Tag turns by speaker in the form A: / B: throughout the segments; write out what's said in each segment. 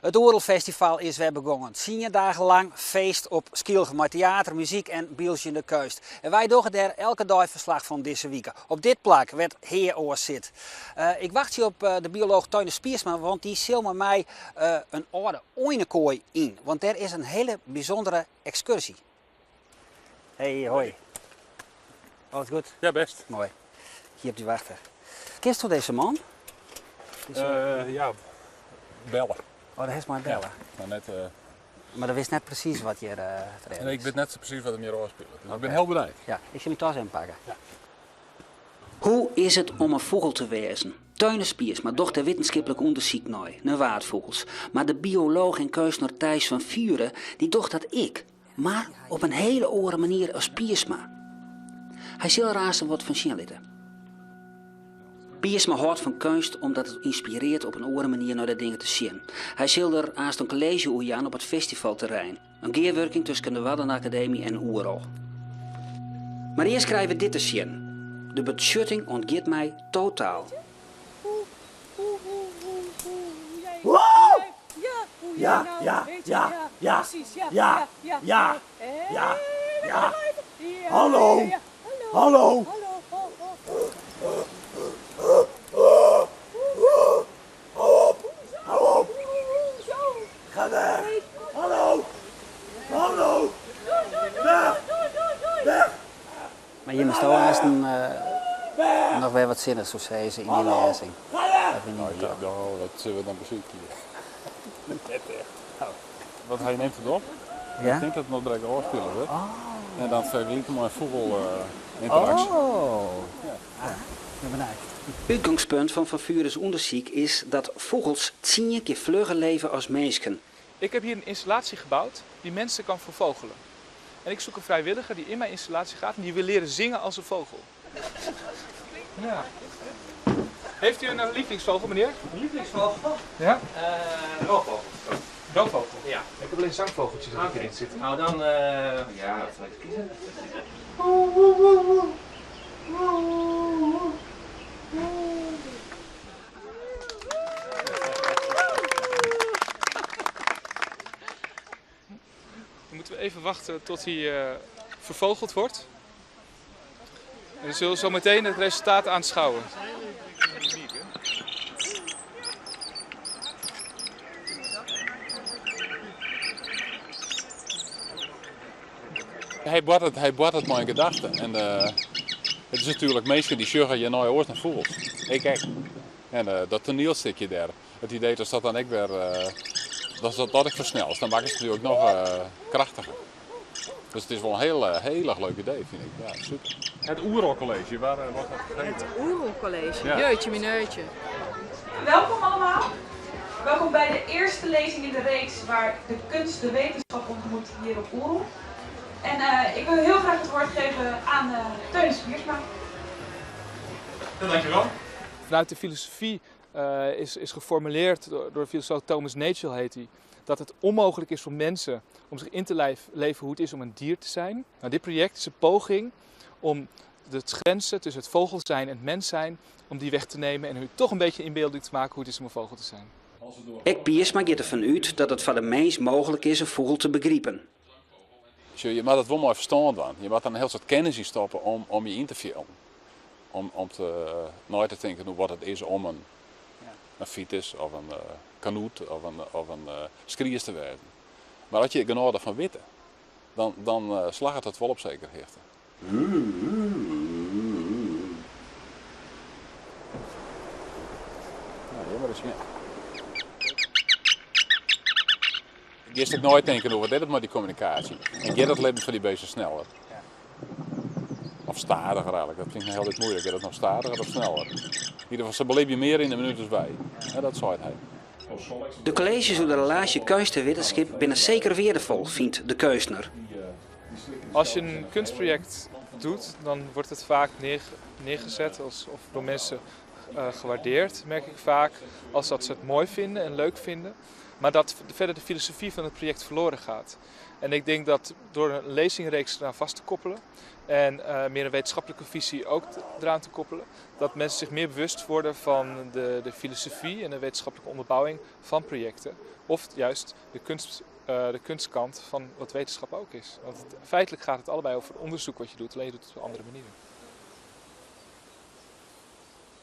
A: Het Oerelfestival is weer begonnen. 10 dagen lang feest op Skielge met theater, muziek en bieltje in de keust. En wij doen daar elke dag verslag van deze week. Op dit plak werd heer oor zit. Ik wacht hier op de bioloog Teune Spiersma, want die zal met mij een oude oinekooi in. Want er is een hele bijzondere excursie. Hey, hoi. Alles goed?
B: Ja, best.
A: Mooi. Hier hebt u wachten. Kist u deze man?
B: Ja, bellen.
A: Oh, dat is maar bellen.
B: Ja, maar net,
A: Maar dat wist net precies wat je erin
B: nee, ik weet net zo precies wat het meer afspeelt. Dus ik ben heel benieuwd.
A: Ja, ik zal hem thuis inpakken.
B: Ja.
A: Hoe is het om een vogel te wezen? Teune Spiersma docht er wetenschappelijk onderzoek naar waardvogels. Maar de bioloog en keusner Thijs van Vuren, die docht dat ik. Maar op een hele andere manier als Spiersma. Hij zal er haast wat van zien litten. Spiersma houdt van kunst omdat het inspireert op een andere manier naar de dingen te zien. Hij zal er haast een college oerjaan op het festivalterrein. Een gearworking tussen de Waddenacademie en Oerol. Maar eerst krijgen we dit te zien. De beschutting ontgeeft mij totaal.
C: Ja, hallo. Ga weg. Hallo. Weg.
A: Maar je moest haast nog weer wat zinnigs of zei ze in die lezing. Dat vind ik niet.
B: Dat zullen we dan bezoeken hier. Net echt. Wat hij neemt het op.
A: Ja?
B: Ik denk dat het nog direct afspelen wordt. En dan vergelijken we een vogelinteractie.
A: Ik ben benieuwd. Het uitgangspunt van Van Vuren's onderzoek is dat vogels 10 keer vlugger leven als mensen.
D: Ik heb hier een installatie gebouwd die mensen kan vervogelen. En ik zoek een vrijwilliger die in mijn installatie gaat en die wil leren zingen als een vogel. Ja. Heeft u een lievelingsvogel, meneer?
E: Een lievelingsvogel?
D: Ja?
E: Roofvogel.
D: Roofvogel?
E: Ja.
D: Ik heb alleen zangvogeltjes die erin zitten.
E: Nou dan, ja, wat zal ik kiezen?
D: Dan moeten we even wachten tot hij vervogeld wordt. En we zullen zo meteen het resultaat aanschouwen.
B: Hij bouwt het maar in gedachten. En het is natuurlijk mensen die zeggen je nooit oors naar vogels. Ik kijk. En dat toneelstukje daar. Het idee is dat dan ik weer dat ik versnel. Dan maakt het natuurlijk nog krachtiger. Dus het is wel een heel erg leuk idee, vind ik. Ja, super. Het Oerol College, waar was dat gegeven?
F: Het Oerol College,
B: Ja.
F: jeutje mineutje.
G: Welkom allemaal. Welkom bij de eerste lezing in de reeks waar de kunst de wetenschap ontmoet hier op Oerol. En ik wil heel graag het woord geven aan Teune Spiersma.
E: Ja, dankjewel.
D: Vanuit de filosofie is geformuleerd door de filosoof Thomas Nagel heet hij, dat het onmogelijk is voor mensen om zich in te leven hoe het is om een dier te zijn. Nou, dit project is een poging om de grenzen tussen het vogel zijn en het mens zijn, om die weg te nemen en u toch een beetje inbeelding te maken hoe het is om een vogel te zijn.
A: Ik Spiersma gaat ervan uit dat het voor de mens mogelijk is een vogel te begrijpen.
B: Je moet dat wel mooi verstaan dan. Je moet dan een heel soort kennis in stoppen om je in te filmen. Om nooit te denken hoe wat het is om een fiets of een kanoet of een skriers te wezen. Maar als je genoeg ervan weet, dan slaagt het wel op zekerheid. Ja, maar dat is je eerst nooit denken over dit met die communicatie. En je dat leven van die beesten sneller. Of stadiger eigenlijk, dat vind ik heel erg moeilijk. Je dat nog stadiger of sneller. In ieder geval, ze beleven je meer in de minuut als wij. Ja, dat zei hij.
A: De colleges over de relatie kunst en wetenschap binnen zeker waardevol, vindt de keusner.
D: Als je een kunstproject doet, dan wordt het vaak neergezet of door mensen gewaardeerd, merk ik vaak, als dat ze het mooi vinden en leuk vinden. maar dat verder de filosofie van het project verloren gaat. En ik denk dat door een lezingreeks eraan vast te koppelen en meer een wetenschappelijke visie ook eraan te koppelen, dat mensen zich meer bewust worden van de filosofie en de wetenschappelijke onderbouwing van projecten. Of juist de kunstkant van wat wetenschap ook is. Want feitelijk gaat het allebei over onderzoek wat je doet, alleen je doet het op een andere manier.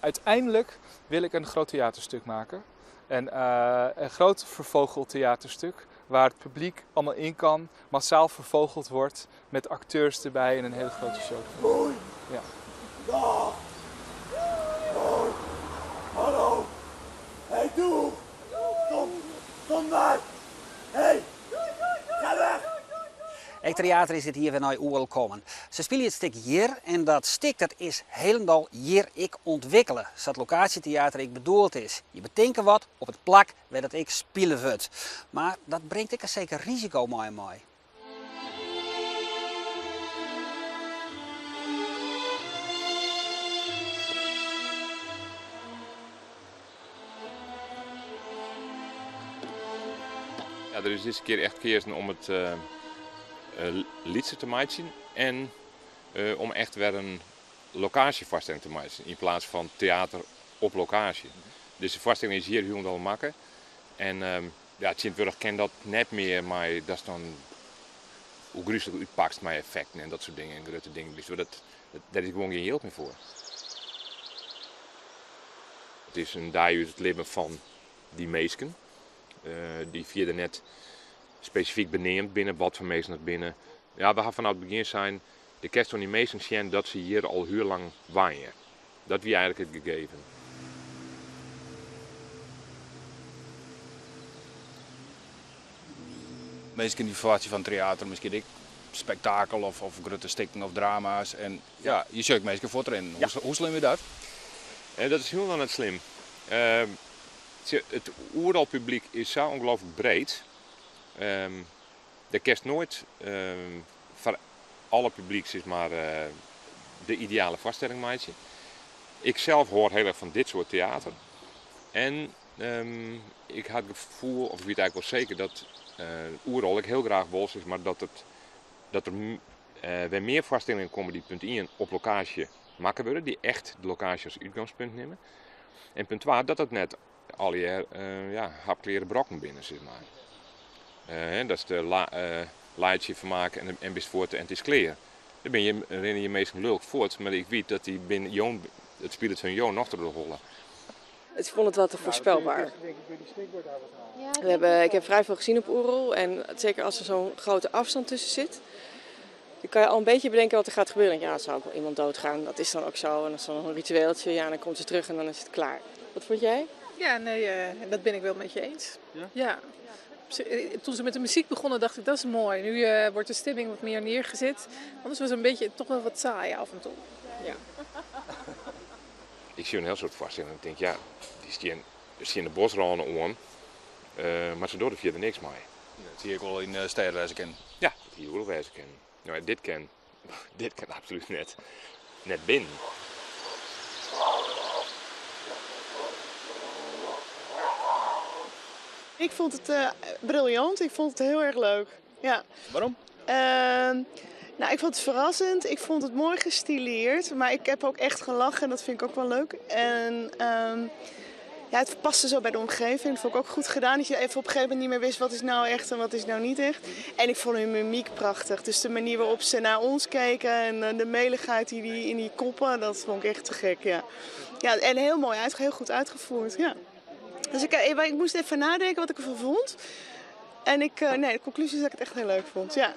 D: Uiteindelijk wil ik een groot theaterstuk maken. Een groot vervogeld theaterstuk waar het publiek allemaal in kan, massaal vervogeld wordt met acteurs erbij en een hele grote show.
C: Hoi.
D: Ja.
C: Dag. Hoi. Hallo. Hey, doe. Kom maar. Hey. Ga weg.
A: Het theater is dit hier weer naar Oerl komen. Ze spelen het stuk hier en dat stuk dat is helemaal hier ik ontwikkelen. Zodat locatietheater ik bedoeld is. Je bedenkt wat op het plak waar dat ik spelen wordt. Maar dat brengt ik een zeker risico mee.
F: Ja, er is deze keer echt gekozen om het liedje te maken en om echt weer een locatievoorstelling te maken in plaats van theater op locatie. Dus de voorstelling is hier helemaal maken en ja, het Sint-Wurg kent dat net meer, maar dat is dan hoe gruwelijk uitpakt met effecten en dat soort dingen en grote dingen. Dus daar is gewoon geen geld meer voor. Het is een daar uit het leven van die meesken. Die via net specifiek beneemt binnen wat voor mensen het binnen. Ja, we gaan vanaf het begin zijn de kerst van die meesten zien dat ze hier al heel lang waaien. Dat wie eigenlijk het gegeven.
H: Meestal in die verwachting van theater, misschien ik spektakel of grote stikken of drama's. En ja, je zult meestal voor erin. Ja. Hoe slim is dat?
F: Dat is heel net slim. Het oeralpubliek is zo ongelooflijk breed. De kerst nooit voor alle publiek is maar de ideale voorstelling maatje. Ik zelf hoor heel erg van dit soort theater. En ik had het gevoel, of ik weet eigenlijk wel zeker, dat oeral ik heel graag wil is, maar dat er weer meer voorstellingen komen die punt 1 op locatie maken worden, die echt de locatie als uitgangspunt nemen. En punt 2, dat het net al je hapkleren brokken binnen, zeg maar. Dat is de laadje vermaken en best voort en het is kleer. Dan rennen je meestal leuk voort, maar ik weet dat die binnen Joon, het speelt van Joon nog te rollen.
I: Ik vond het wel te voorspelbaar. Ik heb vrij veel gezien op Oerol en zeker als er zo'n grote afstand tussen zit, dan kan je al een beetje bedenken wat er gaat gebeuren. Ja, er zou ook wel iemand doodgaan, dat is dan ook zo. En dat is dan een ritueeltje, ja, en dan komt ze terug en dan is het klaar. Wat vond jij?
J: Ja, nee, dat ben ik wel met je eens. Ja. Toen ze met de muziek begonnen dacht ik, dat is mooi. Nu wordt de stemming wat meer neergezet. Anders was het een beetje toch wel wat saai af en toe. Ja.
F: Ik zie een heel soort voorstelling en ik denk, ja, die staan de bosranen aan, maar ze doen er verder niks mee.
H: Dat zie ik wel in steden kennen.
F: Ja, dat hier wel wijzen kennen. Nou, dit kan absoluut net binnen.
K: Ik vond het briljant, ik vond het heel erg leuk. Ja.
H: Waarom?
K: Nou, ik vond het verrassend, ik vond het mooi gestileerd, maar ik heb ook echt gelachen en dat vind ik ook wel leuk. En ja, het paste zo bij de omgeving, dat vond ik ook goed gedaan, dat je even op een gegeven moment niet meer wist wat is nou echt en wat is nou niet echt. En ik vond hun mimiek prachtig, dus de manier waarop ze naar ons keken en de meligheid die in die koppen, dat vond ik echt te gek, ja. Ja, en heel mooi, heel goed uitgevoerd, ja. Dus ik moest even nadenken wat ik ervan vond. En de conclusie is dat ik het echt heel leuk vond, ja.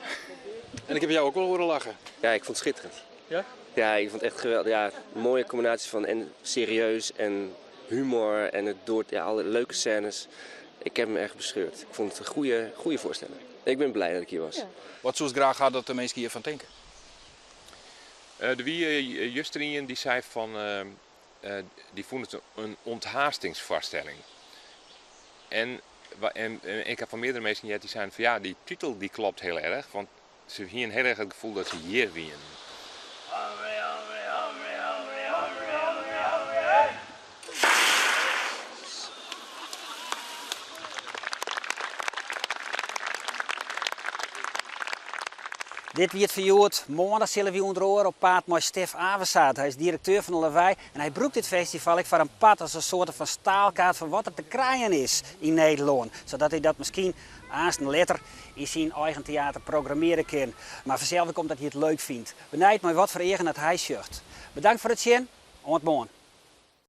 H: En ik heb jou ook wel horen lachen.
L: Ja, ik vond het schitterend.
H: Ja?
L: Ja, ik vond het echt geweldig. Ja, een mooie combinatie van en serieus en humor en het door alle leuke scènes. Ik heb me echt bescheurd. Ik vond het een goede voorstelling. Ik ben blij dat ik hier was. Ja.
H: Wat zou het graag gaan dat de mensen hiervan denken?
F: De wie Justerien die zei van, die vond het een onthaastingsvoorstelling. En ik heb van meerdere mensen die zeiden van ja, die titel die klopt heel erg, want ze hebben heel erg het gevoel dat ze hier winnen.
A: Dit wordt verjoerd. Maandag zullen we onder op paard met Stef Aversaat. Hij is directeur van de Lawaai en hij broekt dit festival voor een pad als een soort van staalkaart van wat er te krijgen is in Nederland. Zodat hij dat misschien aanstaan later in zijn eigen theater programmeren kan. Maar vanzelf komt dat hij het leuk vindt. Benijd maar wat voor eigen dat hij zegt. Bedankt voor het zien. Tot morgen.